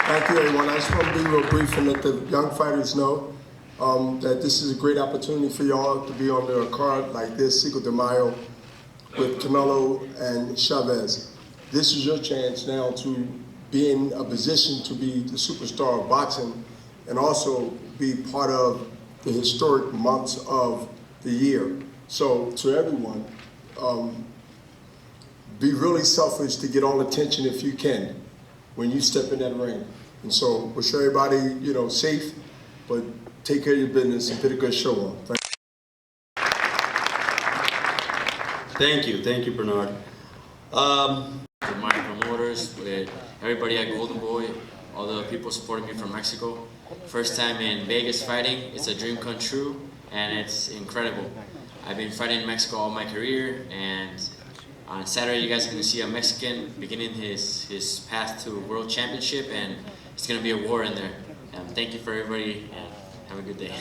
Thank you, everyone. I just want to be real brief and let the young fighters know that this is a great opportunity for y'all to be on a card like this, Cinco de Mayo, with Canelo and Chavez. This is your chance now to be in a position to be the superstar of boxing and also be part of the historic months of the year. So to everyone, be really selfish to get all attention if you can when you step in that ring. And so wish everybody, safe, but take care of your business and put a good show on. Thank you, Bernard. With my promoters, with everybody at Golden Boy, all the people supporting me from Mexico. First time in Vegas fighting, it's a dream come true, and it's incredible. I've been fighting in Mexico all my career, and on Saturday you guys are going to see a Mexican beginning his path to World Championship, and it's going to be a war in there. Thank you for everybody, and have a good day.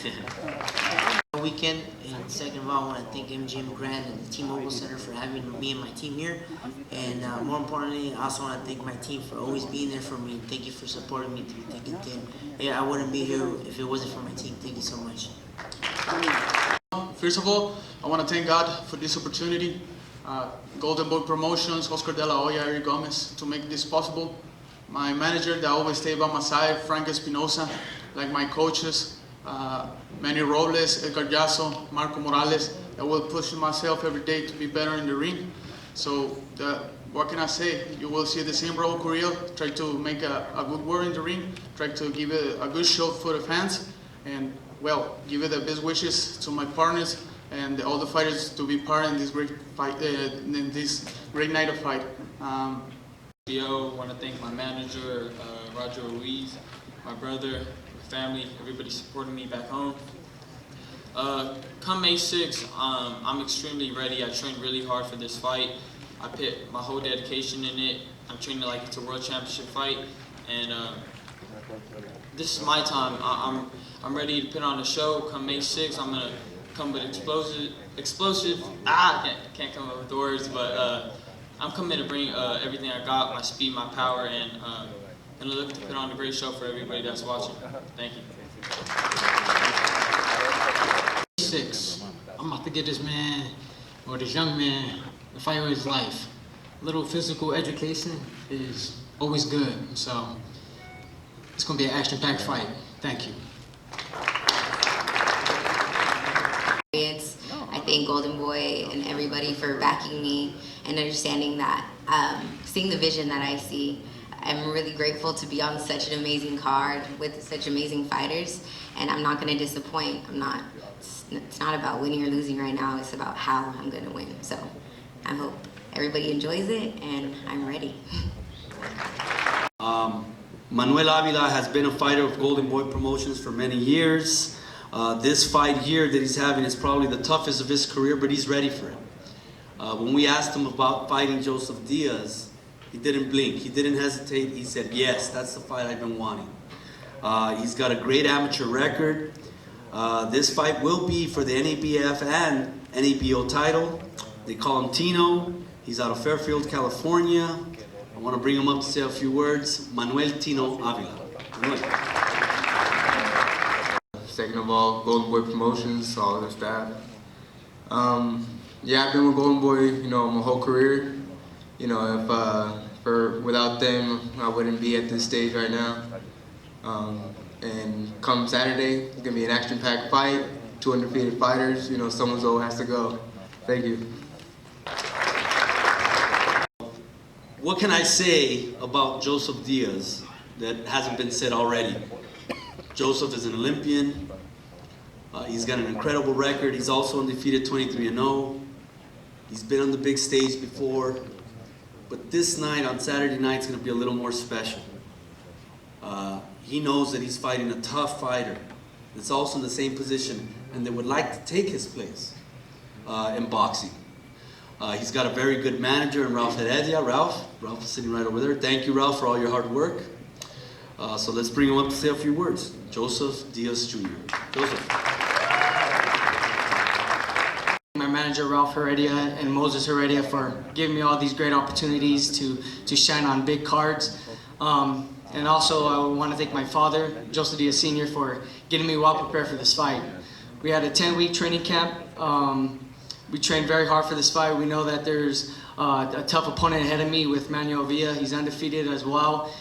Weekend, and second of all, I want to thank MGM Grand and the T-Mobile Center for having me and my team here, and more importantly, I also want to thank my team for always being there for me. Thank you for supporting me through thick and thin. Yeah, I wouldn't be here if it wasn't for my team. Thank you so much. First of all, I want to thank God for this opportunity. Golden Boy Promotions, Oscar De La Hoya, Eric Gomez, to make this possible. My manager that always stay by my side, Frank Espinosa, like my coaches, Manny Robles, Edgar Yasso, Marco Morales, that will push myself every day to be better in the ring. So what can I say? You will see the same Raul Carrillo, try to make a good work in the ring, try to give it a good show for the fans, and well, give it the best wishes to my partners and all the fighters to be part in this great fight, in this great night of fight. I want to thank my manager, Roger Ruiz, my brother, family, everybody supporting me back home. Come May 6th, I'm extremely ready. I trained really hard for this fight. I put my whole dedication in it. I'm training like it's a world championship fight, and this is my time. I'm ready to put on a show. Come May 6th, I'm gonna come with explosive. Can't come up with words, but I'm coming to bring everything I got, my speed, my power, and gonna look to put on a great show for everybody that's watching. Thank you. 6. I'm about to get this man, or this young man, the fight of his life. A little physical education is always good, so it's gonna be an action-packed fight. Thank you. I thank Golden Boy and everybody for backing me and understanding that, seeing the vision that I see. I'm really grateful to be on such an amazing card with such amazing fighters, and I'm not going to disappoint. It's not about winning or losing right now, it's about how I'm going to win. So I hope everybody enjoys it, and I'm ready. Manuel Avila has been a fighter of Golden Boy Promotions for many years. This fight here that he's having is probably the toughest of his career, but he's ready for it. When we asked him about fighting Joseph Diaz, he didn't blink, he didn't hesitate. He said, yes, that's the fight I've been wanting. He's got a great amateur record. This fight will be for the NABF and NABO title. They call him Tino. He's out of Fairfield, California. I want to bring him up to say a few words. Manuel Tino Avila. Manuel. Second of all, Golden Boy Promotions, all of their staff. Yeah, I've been with Golden Boy, my whole career. Without them, I wouldn't be at this stage right now. And come Saturday, it's gonna be an action-packed fight, 2 undefeated fighters. Someone's always has to go. Thank you. What can I say about Joseph Diaz that hasn't been said already? Joseph is an Olympian. He's got an incredible record. He's also undefeated 23-0. He's been on the big stage before. But this night, on Saturday night, is going to be a little more special. He knows that he's fighting a tough fighter that's also in the same position and that would like to take his place in boxing. He's got a very good manager in Ralph Heredia. Ralph is sitting right over there. Thank you, Ralph, for all your hard work. So let's bring him up to say a few words. Joseph Diaz Jr. Joseph. My manager Ralph Heredia and Moses Heredia for giving me all these great opportunities to shine on big cards. And also, I want to thank my father, Joseph Diaz Sr., for getting me well prepared for this fight. We had a 10-week training camp. We trained very hard for this fight. We know that there's a tough opponent ahead of me with Manuel Villa. He's undefeated as well.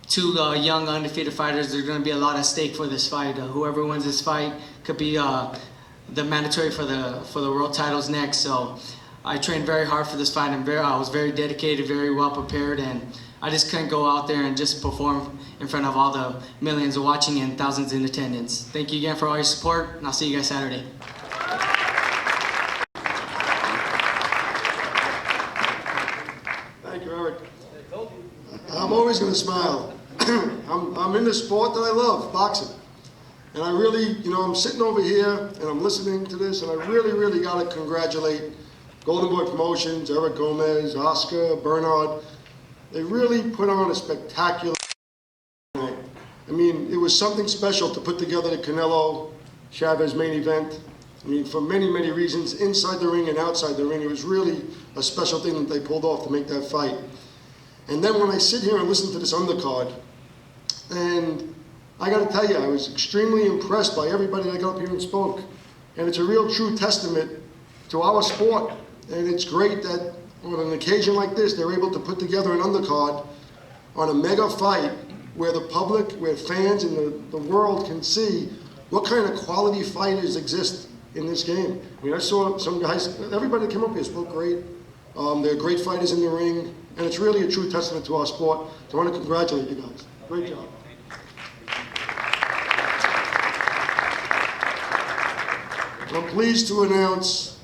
Two young undefeated fighters. There's going to be a lot at stake for this fight. Whoever wins this fight could be the mandatory for the world titles next. So I trained very hard for this fight. I was very dedicated, very well prepared, and I just couldn't go out there and just perform in front of all the millions watching and thousands in attendance. Thank you again for all your support, and I'll see you guys Saturday. Thank you, Eric. I'm always going to smile. I'm in the sport that I love, boxing. And I really, I'm sitting over here and I'm listening to this, and I really got to congratulate Golden Boy Promotions, Eric Gomez, Oscar, Bernard. They really put on a spectacular night. I mean, it was something special to put together the Canelo Chavez main event. I mean, for many reasons, inside the ring and outside the ring, it was really a special thing that they pulled off to make that fight. And then when I sit here and listen to this undercard, and I got to tell you, I was extremely impressed by everybody that got up here and spoke. And it's a real true testament to our sport. And it's great that on an occasion like this, they're able to put together an undercard on a mega fight where the public, where fans and the world can see what kind of quality fighters exist in this game. I mean, I saw some guys, everybody that came up here spoke great. They're great fighters in the ring, and it's really a true testament to our sport. So I want to congratulate you guys. Great job. I'm pleased to announce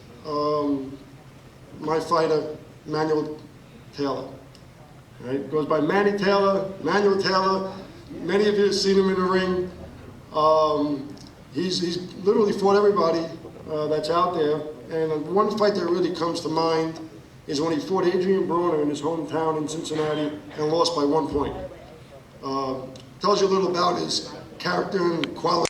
my fighter, Manuel Taylor. Right? Goes by Manny Taylor, Manuel Taylor. Many of you have seen him in the ring. He's literally fought everybody that's out there. And one fight that really comes to mind is when he fought Adrian Broner in his hometown in Cincinnati and lost by 1 point. Tells you a little about his character and quality.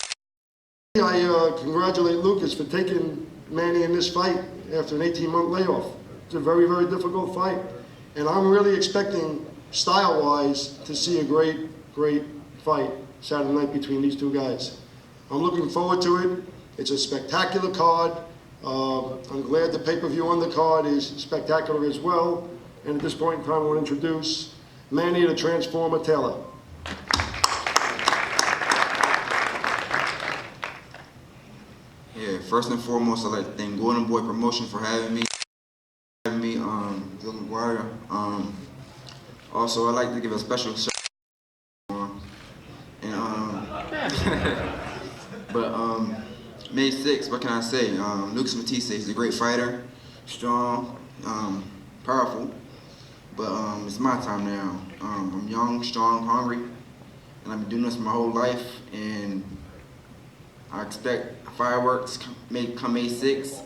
I congratulate Lucas for taking Manny in this fight after an 18-month layoff. It's a very difficult fight. And I'm really expecting, style-wise, to see a great fight Saturday night between these two guys. I'm looking forward to it. It's a spectacular card. I'm glad the pay-per-view undercard is spectacular as well. And at this point in time, I want to introduce Manny the Transformer Taylor. Yeah, first and foremost, I'd like to thank Golden Boy Promotion for having me. Dylan McGuire. Also, I'd like to give a special shout out. May 6th, what can I say? Lucas Matisse is a great fighter, strong, powerful. But it's my time now. I'm young, strong, hungry, and I've been doing this my whole life. And I expect fireworks come May 6th,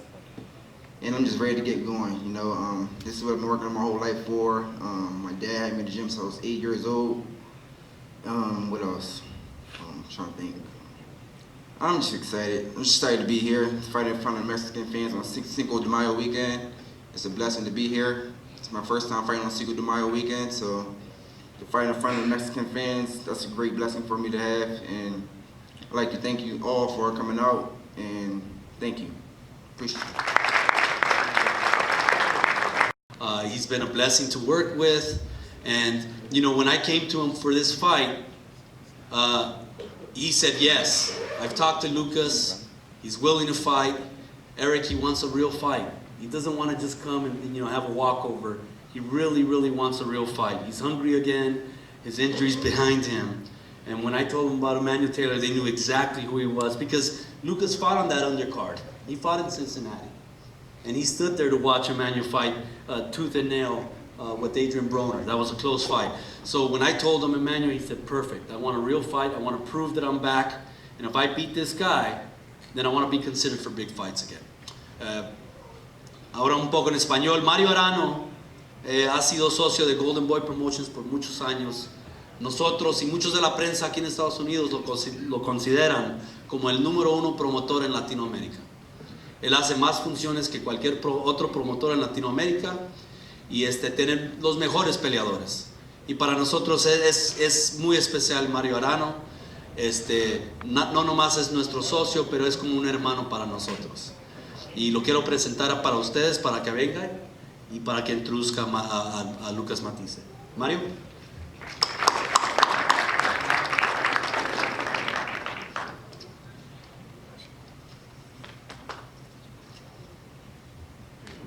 and I'm just ready to get going. This is what I've been working on my whole life for. My dad had me in the gym since I was 8 years old. What else? I'm trying to think. I'm just excited. I'm just excited to be here, fighting in front of Mexican fans on Cinco de Mayo weekend. It's a blessing to be here. It's my first time fighting on Cinco de Mayo weekend, so to fight in front of Mexican fans, that's a great blessing for me to have. And I'd like to thank you all for coming out, and thank you. Appreciate it. He's been a blessing to work with, and when I came to him for this fight, he said yes. I've talked to Lucas. He's willing to fight. Eric, he wants a real fight. He doesn't want to just come and have a walkover. He really wants a real fight. He's hungry again. His injury's behind him. And when I told them about Emmanuel Taylor, they knew exactly who he was, because Lucas fought on that undercard. He fought in Cincinnati. And he stood there to watch Emmanuel fight tooth and nail with Adrian Broner. That was a close fight. So when I told him Emmanuel, he said, perfect. I want a real fight. I want to prove that I'm back. And if I beat this guy, then I want to be considered for big fights again. Ahora un poco en español. Mario Arano ha sido socio de Golden Boy Promotions por muchos años. Nosotros y muchos de la prensa aquí en Estados Unidos lo consideran como el número 1 promotor en Latinoamérica. Él hace más funciones que cualquier otro promotor en Latinoamérica y tiene los mejores peleadores. Y para nosotros es muy especial Mario Arano. No nomás es nuestro socio, pero es como un hermano para nosotros. Y lo quiero presentar para ustedes, para que vengan y para que introduzca a Lucas Matisse. Mario.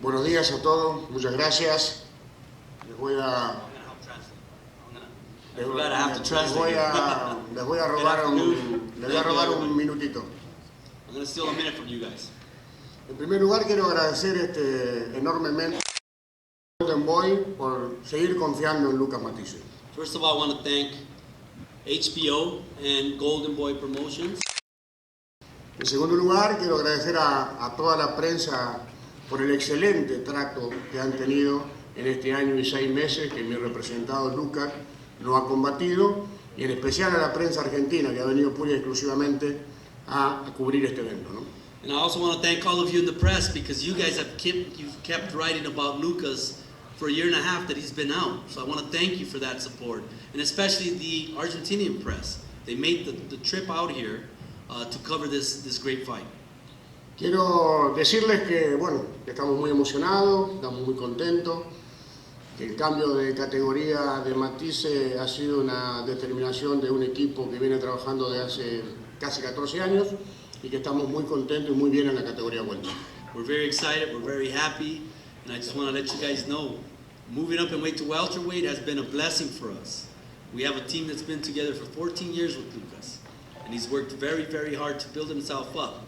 Buenos días a todos, muchas gracias. Les voy a robar un minutito. I'm going to steal a minute from you guys. En primer lugar quiero agradecer enormemente a Golden Boy por seguir confiando en Lucas Matisse. First of all, I want to thank HBO and Golden Boy Promotions. En segundo lugar quiero agradecer a toda la prensa por el excelente trato que han tenido en este año y 6 meses que mi representado Lucas lo ha combatido, y en especial a la prensa argentina que ha venido pura y exclusivamente a cubrir este evento, ¿no? And I also want to thank all of you in the press, because you guys have kept writing about Lucas for a year and a half that he's been out. So I want to thank you for that support, and especially the Argentinian press. They made the trip out here to cover this great fight. Quiero decirles que, bueno, que estamos muy emocionados, estamos muy contentos, que el cambio de categoría de Matisse ha sido una determinación de un equipo que viene trabajando de hace casi 14 años y que estamos muy contentos y muy bien en la categoría welter. We're very excited, we're very happy, and I just want to let you guys know, moving up in weight to welterweight has been a blessing for us. We have a team that's been together for 14 years with Lucas, and he's worked very, very hard to build himself up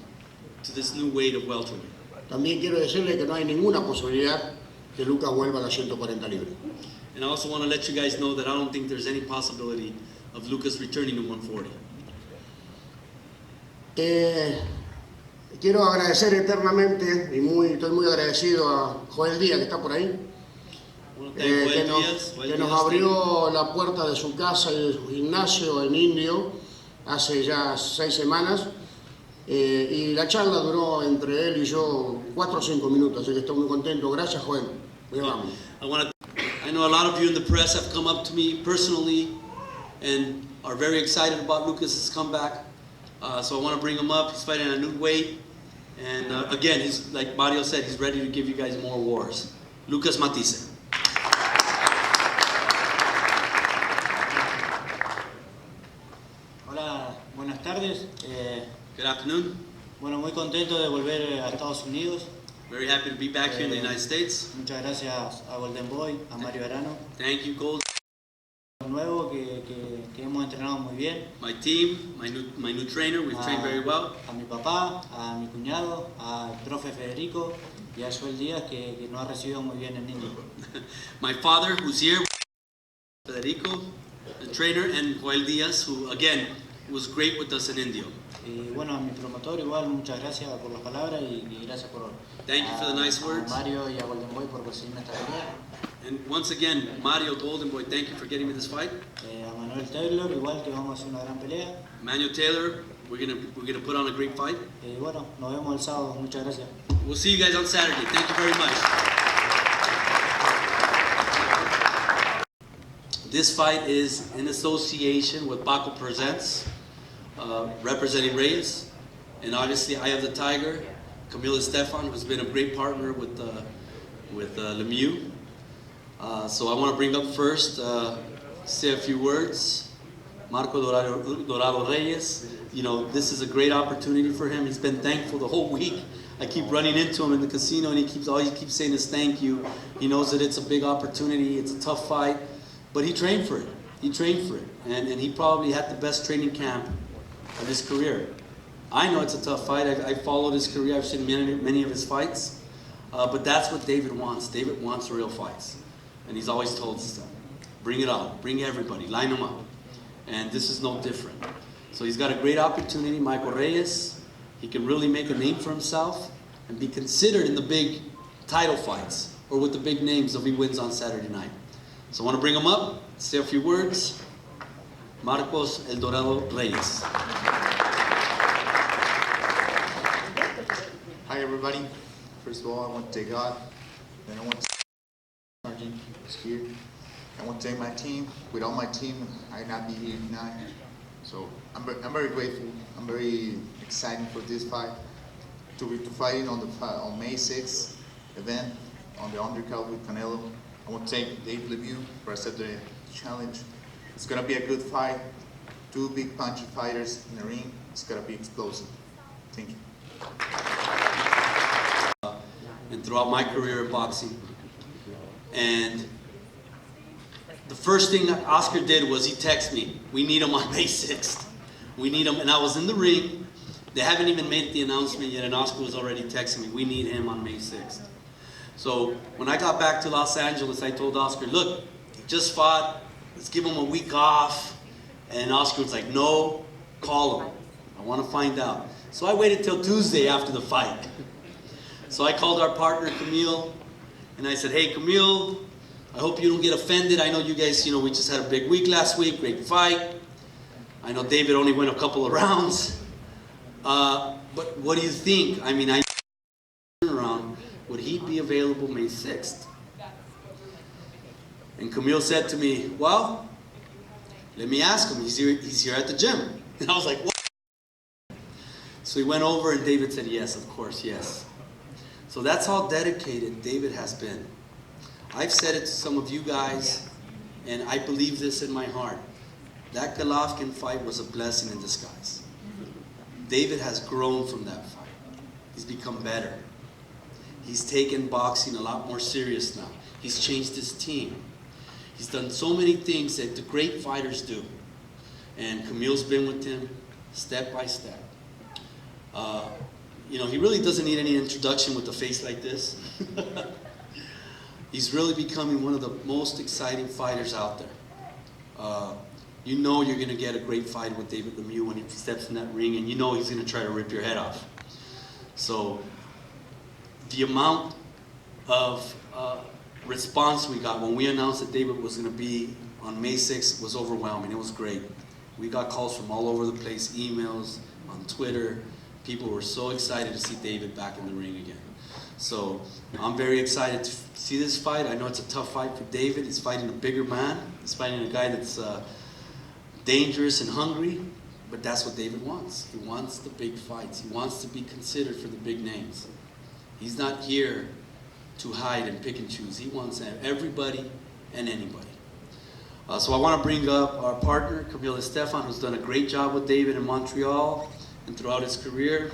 to this new weight of welterweight. También quiero decirles que no hay ninguna posibilidad que Lucas vuelva a las 140 libras. And I also want to let you guys know that I don't think there's any possibility of Lucas returning to 140. Quiero agradecer eternamente y estoy muy agradecido a Joel Díaz, que está por ahí, que nos abrió la puerta de su casa y de su gimnasio en Indio hace ya 6 semanas, y la charla duró entre él y yo 4 o 5 minutos, así que estoy muy contento. Gracias, Joel. Muy amable. I know a lot of you in the press have come up to me personally and are very excited about Lucas's comeback. So I want to bring him up. He's fighting at a new weight. And again, he's, like Mario said, he's ready to give you guys more wars. Lucas Matisse. Hola, buenas tardes. Good afternoon. Bueno, muy contento de volver a Estados Unidos. Very happy to be back here in the United States. Muchas gracias a Golden Boy, a Mario Arano. Thank you, Gold. Nuevo que hemos entrenado muy bien. My team, my new trainer, we've trained very well. A mi papá, a mi cuñado, al profe Federico y a Joel Díaz que nos ha recibido muy bien en Indio. My father, who's here, Federico, the trainer, and Joel Díaz, who again was great with us in Indio. Y bueno, a mi promotor igual, muchas gracias por las palabras y gracias por Thank you for the nice words. A Mario y a Golden Boy por conseguirme esta pelea. And once again, Mario, Golden Boy, thank you for getting me this fight. A Manuel Taylor, igual que vamos a hacer una gran pelea. Manuel Taylor, we're gonna put on a great fight. Y bueno, nos vemos el sábado. Muchas gracias. We'll see you guys on Saturday. Thank you very much. This fight is in association with Paco Presents, representing Reyes, and obviously I have the Tiger, Camila Stefan, who's been a great partner with Lemieux. So I want to bring up first, say a few words. Marco Dorado Reyes, you know, this is a great opportunity for him. He's been thankful the whole week. I keep running into him in the casino, and all he keeps saying is thank you. He knows that it's a big opportunity, it's a tough fight, but he trained for it. He trained for it, and he probably had the best training camp of his career. I know it's a tough fight. I followed his career. I've seen many of his fights, but that's what David wants. David wants real fights, and he's always told us that. Bring it on. Bring everybody. Line them up. And this is no different. So he's got a great opportunity, Michael Reyes. He can really make a name for himself and be considered in the big title fights or with the big names if he wins on Saturday night. So I want to bring him up, say a few words. Marcos El Dorado Reyes. Hi everybody. First of all, I want to thank God. Then I want to Sergeant is here. I want to thank my team. Without my team, I'd not be here tonight. So I'm very grateful. I'm very excited for this fight. To be fighting on May 6th event on the undercard with Canelo. I want to thank Dave Lemieux for accepting the challenge. It's gonna be a good fight. Two big punchy fighters in the ring. It's gonna be explosive. Thank you. And throughout my career in boxing, and the first thing that Oscar did was he texted me, we need him on May 6th. We need him, and I was in the ring. They haven't even made the announcement yet, and Oscar was already texting me, we need him on May 6th. So when I got back to Los Angeles, I told Oscar, look, he just fought, let's give him a week off. And Oscar was like, no, call him. I want to find out. So I waited till Tuesday after the fight. So I called our partner, Camille, and I said, hey, Camille, I hope you don't get offended. I know you guys, we just had a big week last week, great fight. I know David only went a couple of rounds. But what do you think? I mean, around, would he be available May 6th? And Camille said to me, well, let me ask him. He's here at the gym. And I was like, what? So he went over and David said, yes, of course, yes. So that's how dedicated David has been. I've said it to some of you guys, and I believe this in my heart. That Golovkin fight was a blessing in disguise. David has grown from that fight. He's become better. He's taken boxing a lot more serious now. He's changed his team. He's done so many things that the great fighters do. And Camille's been with him step by step. He really doesn't need any introduction with a face like this. He's really becoming one of the most exciting fighters out there. You know you're going to get a great fight with David Lemieux when he steps in that ring, and you know he's going to try to rip your head off. So the amount of response we got when we announced that David was going to be on May 6th was overwhelming. It was great. We got calls from all over the place, emails, on Twitter. People were so excited to see David back in the ring again. So I'm very excited to see this fight. I know it's a tough fight for David. He's fighting a bigger man. He's fighting a guy that's dangerous and hungry, but that's what David wants. He wants the big fights. He wants to be considered for the big names. He's not here to hide and pick and choose. He wants everybody and anybody. So I want to bring up our partner, Camille Estefan, who's done a great job with David in Montreal and throughout his career.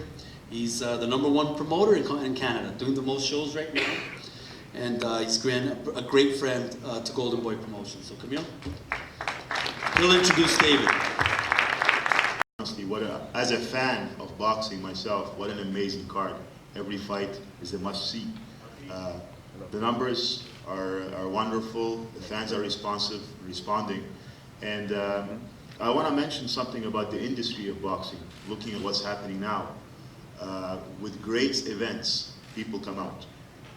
He's the #1 promoter in Canada, doing the most shows right now. And he's a great friend to Golden Boy Promotions. So Camille, he'll introduce David. Honestly, as a fan of boxing myself, what an amazing card. Every fight is a must-see. The numbers are wonderful. The fans are responding. And I want to mention something about the industry of boxing, looking at what's happening now. With great events, people come out.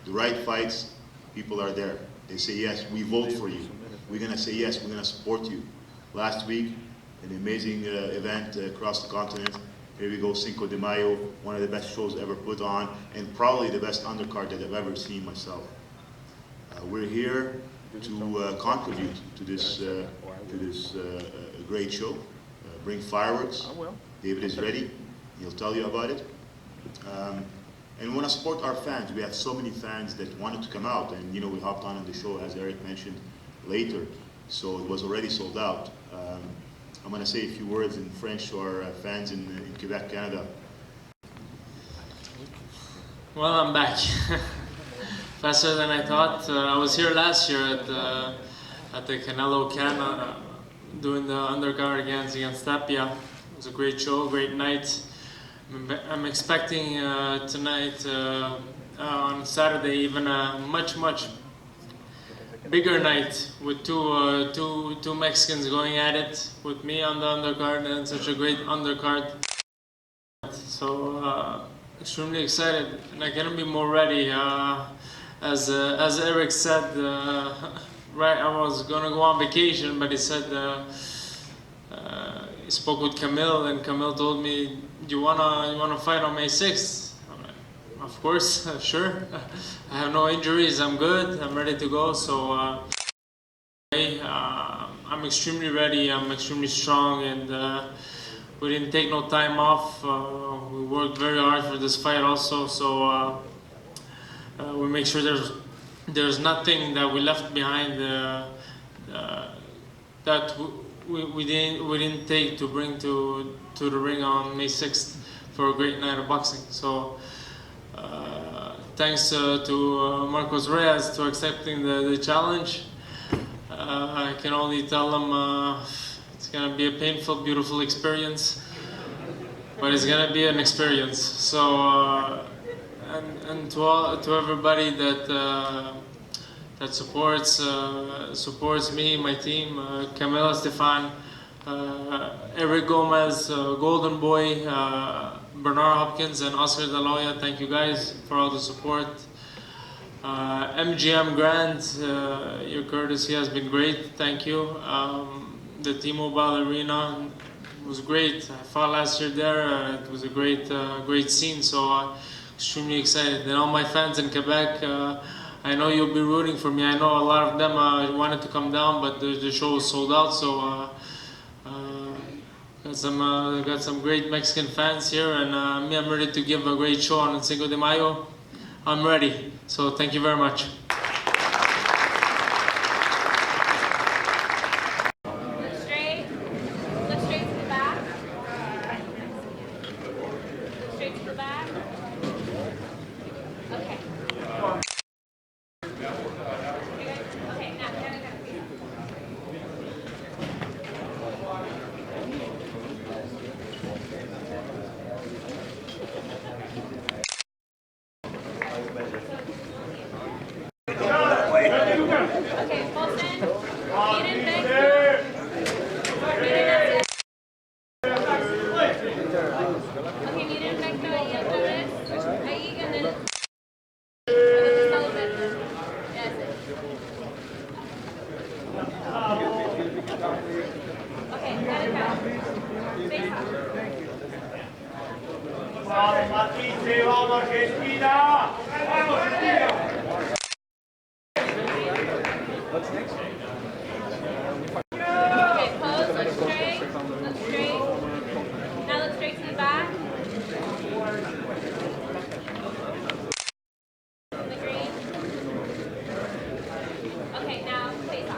The right fights, people are there. They say, yes, we vote for you. We're going to say, yes, we're going to support you. Last week, an amazing event across the continent. Here we go, Cinco de Mayo, one of the best shows ever put on, and probably the best undercard that I've ever seen myself. We're here to contribute to this great show. Bring fireworks. David is ready. He'll tell you about it. And we want to support our fans. We have so many fans that wanted to come out, and we hopped on the show, as Eric mentioned, later. So it was already sold out. I'm going to say a few words in French to our fans in Quebec, Canada. Well, I'm back. Faster than I thought. I was here last year at the Canelo Can doing the undercard against Tapia. It was a great show, great night. I'm expecting tonight, on Saturday, even a much bigger night with two Mexicans going at it, with me on the undercard and such a great undercard. So extremely excited, and I couldn't be more ready. As Eric said, right, I was gonna go on vacation, but he said he spoke with Camille, and Camille told me, "You wanna fight on May 6th?" I'm like, of course, sure. I have no injuries. I'm good. I'm ready to go. So I'm extremely ready. I'm extremely strong, and we didn't take no time off. We worked very hard for this fight also, so we make sure there's nothing that we left behind that we didn't take to bring to the ring on May 6th for a great night of boxing. So thanks to Marcos Reyes to accepting the challenge. I can only tell him it's gonna be a painful, beautiful experience, but it's gonna be an experience. So and to everybody that supports me, my team, Camila, Stefan, Eric Gomez, Golden Boy, Bernard Hopkins, and Oscar De La Hoya. Thank you guys for all the support. MGM Grand, your courtesy has been great. Thank you. The T-Mobile Arena was great. I fought last year there. It was a great scene. So extremely excited. And all my fans in Quebec, I know you'll be rooting for me. I know a lot of them wanted to come down, but the show was sold out. So got some great Mexican fans here, and I'm ready to give a great show on Cinco de Mayo. I'm ready. So thank you very much. Look straight. Look straight to the back. Look straight to the back. Okay. Okay, now. Okay, Wilson. Miren recto. Miren hacia. Okay, miren recto ahí otra vez. Ahí en el. Yes. Okay, got it down. Face off. Vamos, Matisse, vamos, Argentina! Vamos, Argentina! Okay, pose, look straight. Look straight. Now look straight to the back. In the green. Okay, now face off.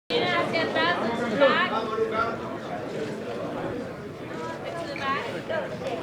Miren hacia atrás, look to the back. Look to the back.